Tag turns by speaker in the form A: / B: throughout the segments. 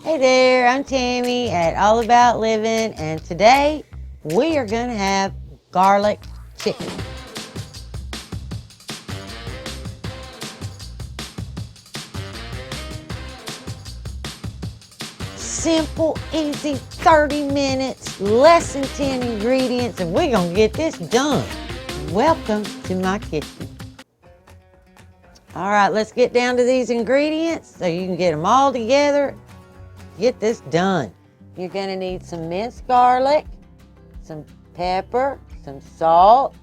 A: Hey there, I'm Tammy at All About Living, and today we are going to have garlic chicken. Simple, easy, 30 minutes, less than 10 ingredients, and we're going to get this done. Welcome to my kitchen. All right, let's get down to these ingredients so you can get them all together. Get this done. You're going to need some minced garlic, some pepper, some salt,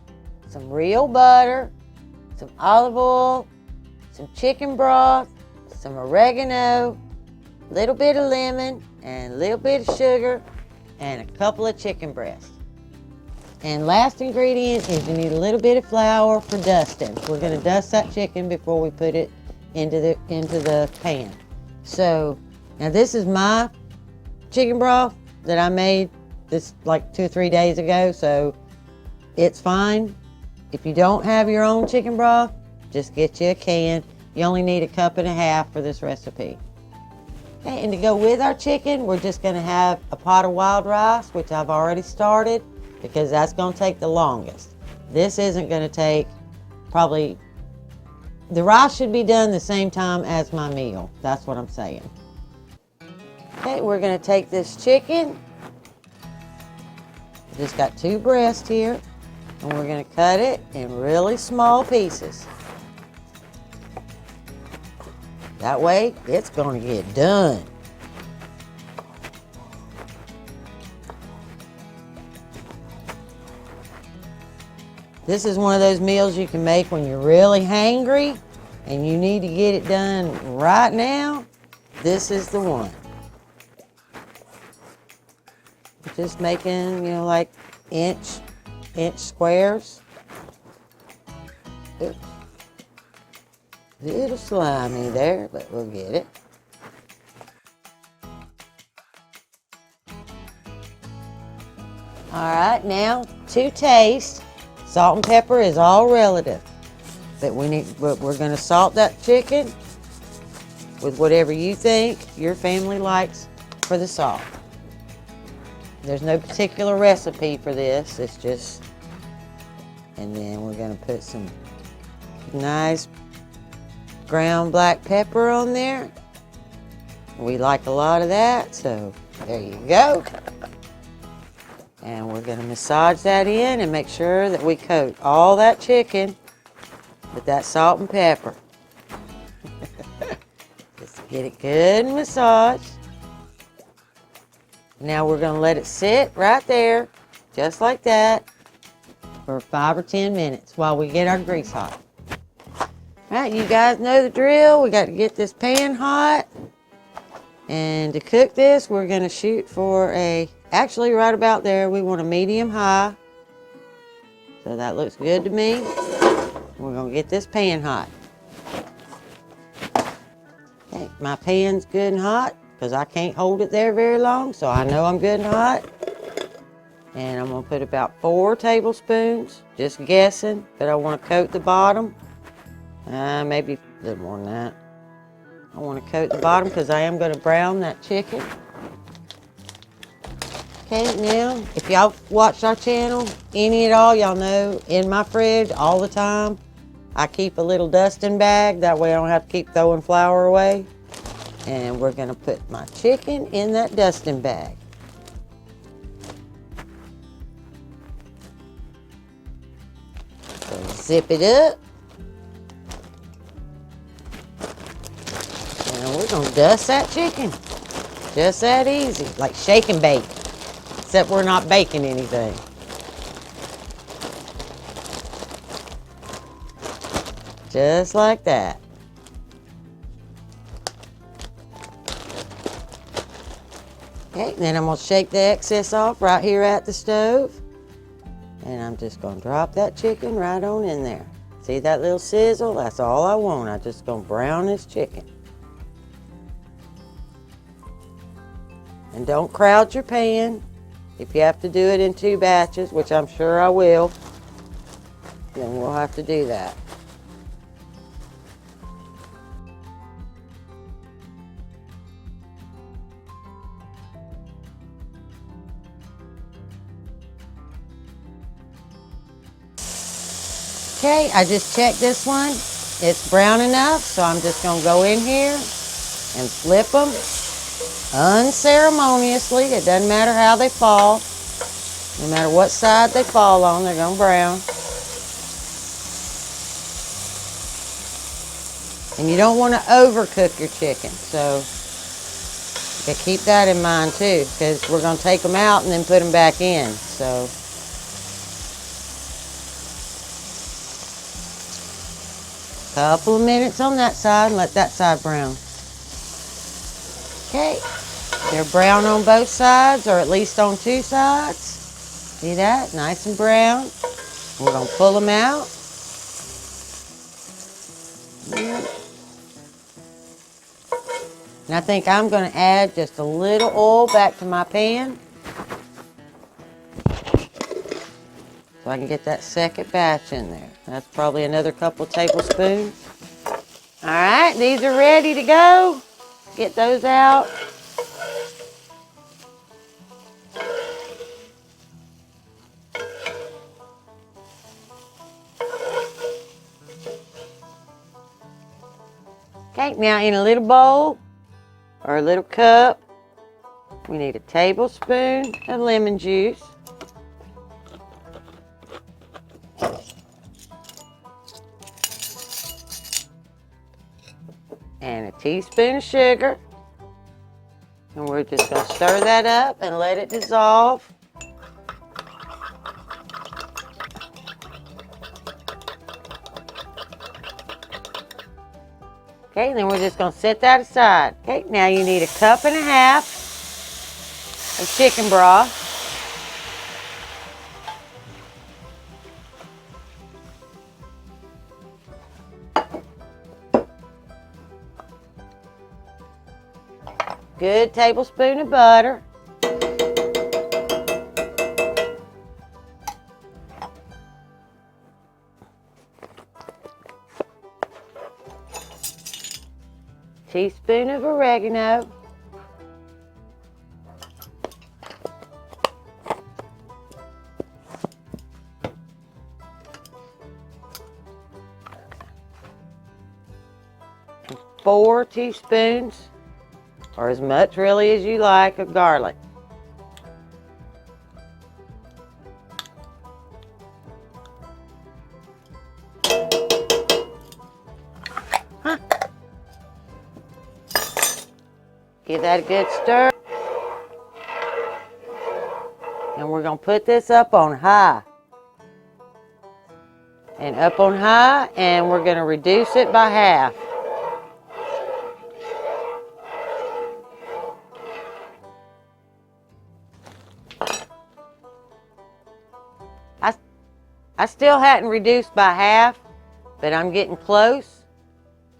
A: some real butter, some olive oil, some chicken broth, some oregano, a little bit of lemon, and a little bit of sugar, and a couple of chicken breasts. And last ingredient is you need a little bit of flour for dusting. We're going to dust that chicken before we put it into the pan. So now this is my chicken broth that I made this like 2 or 3 days ago, so it's fine. If you don't have your own chicken broth, just get you a can. You only need 1.5 cups for this recipe. Okay, and to go with our chicken, we're just going to have a pot of wild rice, which I've already started because that's going to take the longest. This isn't going to take probably, the rice should be done the same time as my meal. That's what I'm saying. Okay, we're going to take this chicken. Just got 2 breasts here, and we're going to cut it in really small pieces. That way, it's going to get done. This is one of those meals you can make when you're really hangry and you need to get it done right now. This is the one. Just making, like inch squares. Oops. A little slimy there, but we'll get it. All right, now to taste. Salt and pepper is all relative, but we're going to salt that chicken with whatever you think your family likes for the salt. There's no particular recipe for this. It's just, and then we're going to put some nice ground black pepper on there. We like a lot of that, so there you go. And we're going to massage that in and make sure that we coat all that chicken with that salt and pepper. Just get it good and massaged. Now we're going to let it sit right there, just like that, for 5 or 10 minutes while we get our grease hot. All right, you guys know the drill. We got to get this pan hot. And to cook this, we're going to shoot for actually right about there, we want a medium high. So that looks good to me. We're going to get this pan hot. Okay, my pan's good and hot, because I can't hold it there very long, so I know I'm good and hot. And I'm going to put about 4 tablespoons, just guessing, but I want to coat the bottom. Maybe a little more than that. I want to coat the bottom because I am going to brown that chicken. Okay, now, if y'all watched our channel, any at all, y'all know, in my fridge all the time, I keep a little dusting bag. That way I don't have to keep throwing flour away. And we're going to put my chicken in that dusting bag. So zip it up. And we're going to dust that chicken. Just that easy. Like shake and bake. Except we're not baking anything. Just like that. Okay, then I'm going to shake the excess off right here at the stove. And I'm just going to drop that chicken right on in there. See that little sizzle? That's all I want. I'm just going to brown this chicken. And don't crowd your pan. If you have to do it in 2 batches, which I'm sure I will, then we'll have to do that. Okay, I just checked this one. It's brown enough, so I'm just gonna go in here and flip them unceremoniously. It doesn't matter how they fall. No matter what side they fall on, they're gonna brown. And you don't want to overcook your chicken, so you keep that in mind too, because we're going to take them out and then put them back in. So couple of minutes on that side and let that side brown. Okay, they're brown on both sides, or at least on two sides. See that? Nice and brown. We're going to pull them out. And I think I'm going to add just a little oil back to my pan so I can get that second batch in there. That's probably another couple tablespoons. All right, these are ready to go. Get those out. Okay, now in a little bowl or a little cup, we need a tablespoon of lemon juice. And a teaspoon of sugar. And we're just going to stir that up and let it dissolve. Okay, then we're just going to set that aside. Okay, now you need 1.5 cups of chicken broth. Good tablespoon of butter. Teaspoon of oregano. And 4 teaspoons, or as much really as you like, of garlic. Give that a good stir. And we're going to put this up on high. And up on high, and we're going to reduce it by half. I still hadn't reduced by half, but I'm getting close.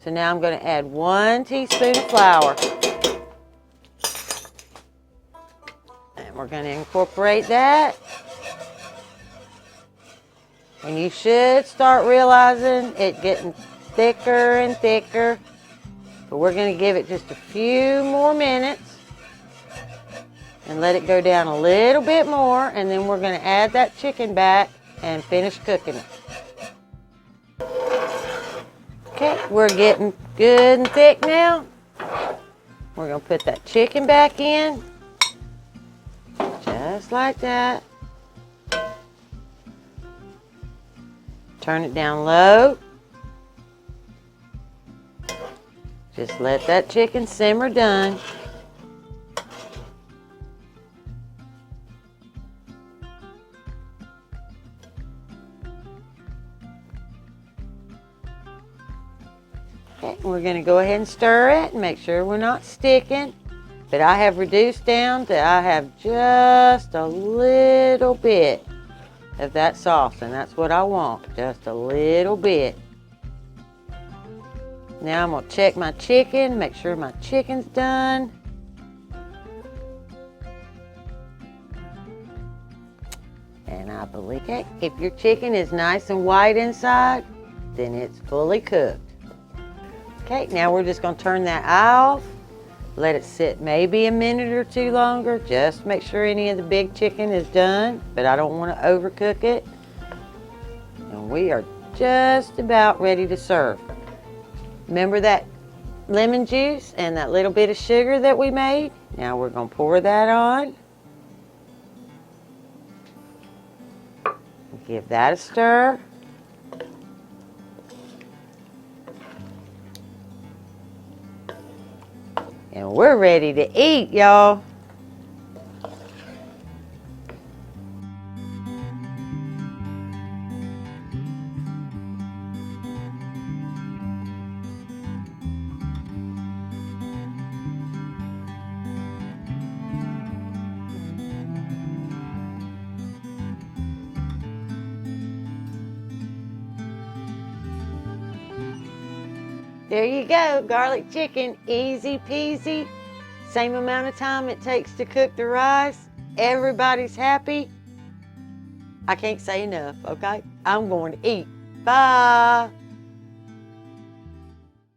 A: So now I'm going to add 1 teaspoon of flour. And we're going to incorporate that. And you should start realizing it getting thicker and thicker. But we're going to give it just a few more minutes. And let it go down a little bit more. And then we're going to add that chicken back and finish cooking it. Okay, we're getting good and thick now. We're going to put that chicken back in. Just like that. Turn it down low. Just let that chicken simmer done. Okay, we're going to go ahead and stir it and make sure we're not sticking. But I have reduced down to I have just a little bit of that sauce, and that's what I want, just a little bit. Now I'm going to check my chicken, make sure my chicken's done. And I believe, okay, if your chicken is nice and white inside, then it's fully cooked. Okay, now we're just going to turn that eye off. Let it sit maybe a minute or two longer. Just make sure any of the big chicken is done, but I don't want to overcook it. And we are just about ready to serve. Remember that lemon juice and that little bit of sugar that we made? Now we're going to pour that on. Give that a stir. And we're ready to eat, y'all. There you go, garlic chicken, easy peasy. Same amount of time it takes to cook the rice. Everybody's happy. I can't say enough, okay? I'm going to eat. Bye.